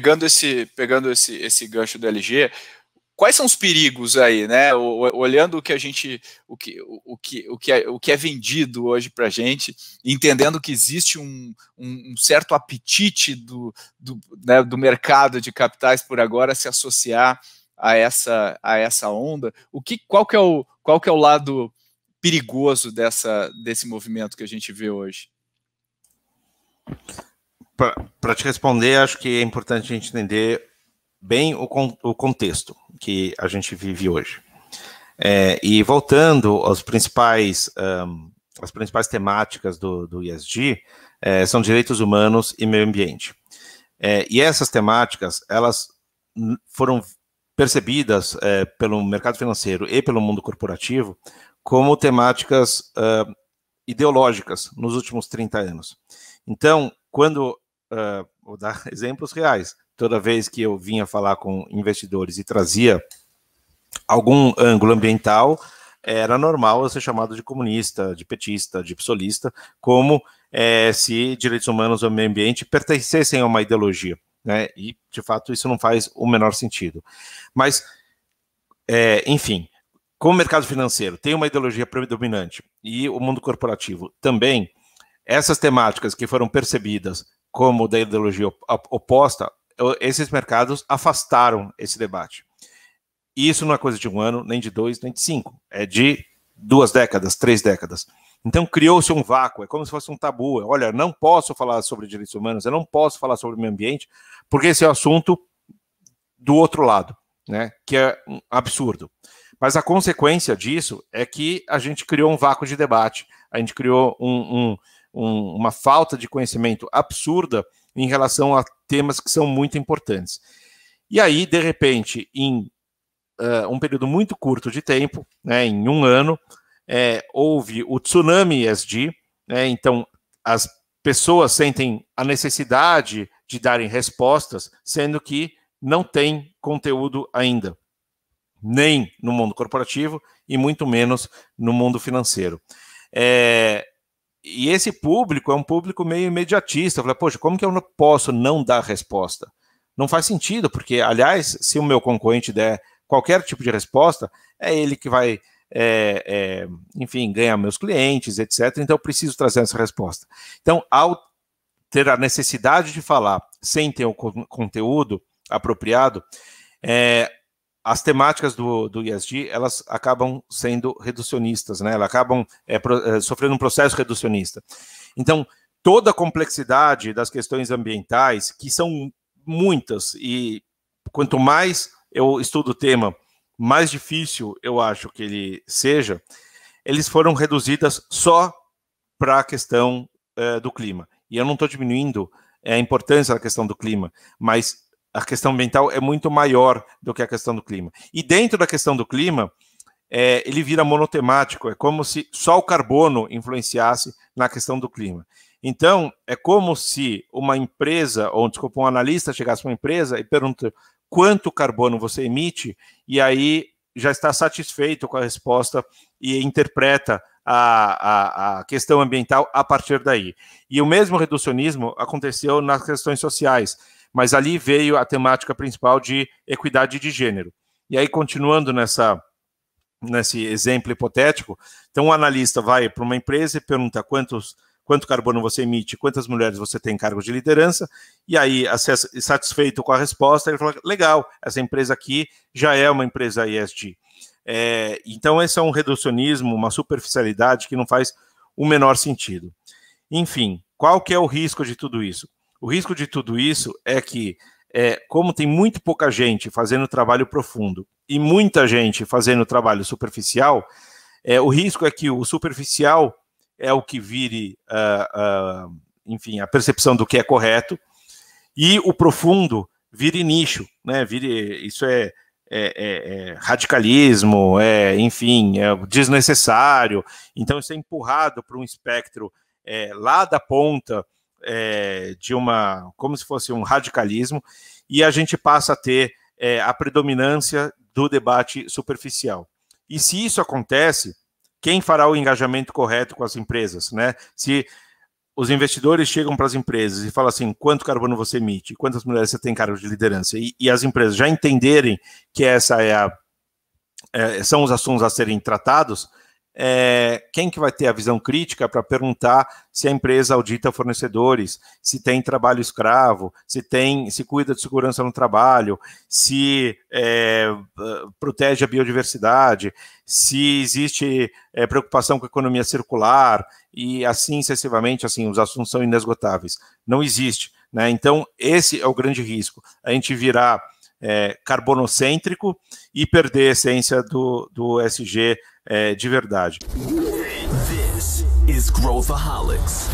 pegando esse gancho do LG, quais são os perigos aí, né? Olhando o que a gente, o que é vendido hoje para a gente, entendendo que existe um certo apetite né, do mercado de capitais por agora se associar a essa onda. Qual que é o lado perigoso desse movimento que a gente vê hoje? Para te responder, acho que é importante a gente entender bem o contexto que a gente vive hoje. E voltando aos as principais temáticas do ESG, são direitos humanos e meio ambiente. E essas temáticas, elas foram percebidas pelo mercado financeiro e pelo mundo corporativo como temáticas ideológicas nos últimos 30 anos. Então, vou dar exemplos reais, toda vez que eu vinha falar com investidores e trazia algum ângulo ambiental, era normal eu ser chamado de comunista, de petista, de psolista, como se direitos humanos ou meio ambiente pertencessem a uma ideologia, né? E, de fato, isso não faz o menor sentido. Mas, enfim, como o mercado financeiro tem uma ideologia predominante e o mundo corporativo também, essas temáticas que foram percebidas como da ideologia oposta, esses mercados afastaram esse debate. E isso não é coisa de 1 ano, nem de 2, nem de 5. É de 2 décadas, 3 décadas. Então criou-se um vácuo, é como se fosse um tabu. Olha, não posso falar sobre direitos humanos, eu não posso falar sobre o meio ambiente, porque esse é o assunto do outro lado, né? Que é um absurdo. Mas a consequência disso é que a gente criou um vácuo de debate, a gente criou uma falta de conhecimento absurda em relação a temas que são muito importantes. E aí, de repente, em um período muito curto de tempo, né, em 1 ano, houve o tsunami ESG, né, então as pessoas sentem a necessidade de darem respostas, sendo que não tem conteúdo ainda, nem no mundo corporativo e muito menos no mundo financeiro. E esse público é um público meio imediatista. Eu falei, poxa, como que eu não posso não dar resposta? Não faz sentido, porque, aliás, se o meu concorrente der qualquer tipo de resposta, é ele que vai, enfim, ganhar meus clientes, etc. Então, eu preciso trazer essa resposta. Então, ao ter a necessidade de falar sem ter o conteúdo apropriado, as temáticas do ESG, elas acabam sendo reducionistas, né? Elas acabam sofrendo um processo reducionista. Então, toda a complexidade das questões ambientais, que são muitas, e quanto mais eu estudo o tema, mais difícil eu acho que ele seja, eles foram reduzidas só para a questão do clima. E eu não estou diminuindo a importância da questão do clima, mas a questão ambiental é muito maior do que a questão do clima. E dentro da questão do clima, ele vira monotemático, é como se só o carbono influenciasse na questão do clima. Então, é como se uma empresa, ou desculpa, um analista chegasse para uma empresa e pergunta quanto carbono você emite, e aí já está satisfeito com a resposta e interpreta a questão ambiental a partir daí. E o mesmo reducionismo aconteceu nas questões sociais, mas ali veio a temática principal de equidade de gênero. E aí, continuando nesse exemplo hipotético, então um analista vai para uma empresa e pergunta quanto carbono você emite, quantas mulheres você tem em cargos de liderança, e aí, satisfeito com a resposta, ele fala, legal, essa empresa aqui já é uma empresa ESG. Então, esse é um reducionismo, uma superficialidade que não faz o menor sentido. Enfim, qual que é o risco de tudo isso? O risco de tudo isso é que, como tem muito pouca gente fazendo trabalho profundo e muita gente fazendo trabalho superficial, o risco é que o superficial é o que vire, enfim, a percepção do que é correto, e o profundo vire nicho, né? Isso é radicalismo, enfim, é desnecessário. Então, isso é empurrado para um espectro lá da ponta, como se fosse um radicalismo, e a gente passa a ter a predominância do debate superficial. E se isso acontece, quem fará o engajamento correto com as empresas, né? Se os investidores chegam para as empresas e falam assim, quanto carbono você emite, quantas mulheres você tem cargo de liderança, e as empresas já entenderem que essa são os assuntos a serem tratados, quem que vai ter a visão crítica para perguntar se a empresa audita fornecedores, se tem trabalho escravo, se cuida de segurança no trabalho, se protege a biodiversidade, se existe preocupação com a economia circular, e assim sucessivamente, assim, os assuntos são inesgotáveis. Não existe, né? Então, esse é o grande risco, a gente virar carbonocêntrico e perder a essência do ESG de verdade. This is Growthaholics.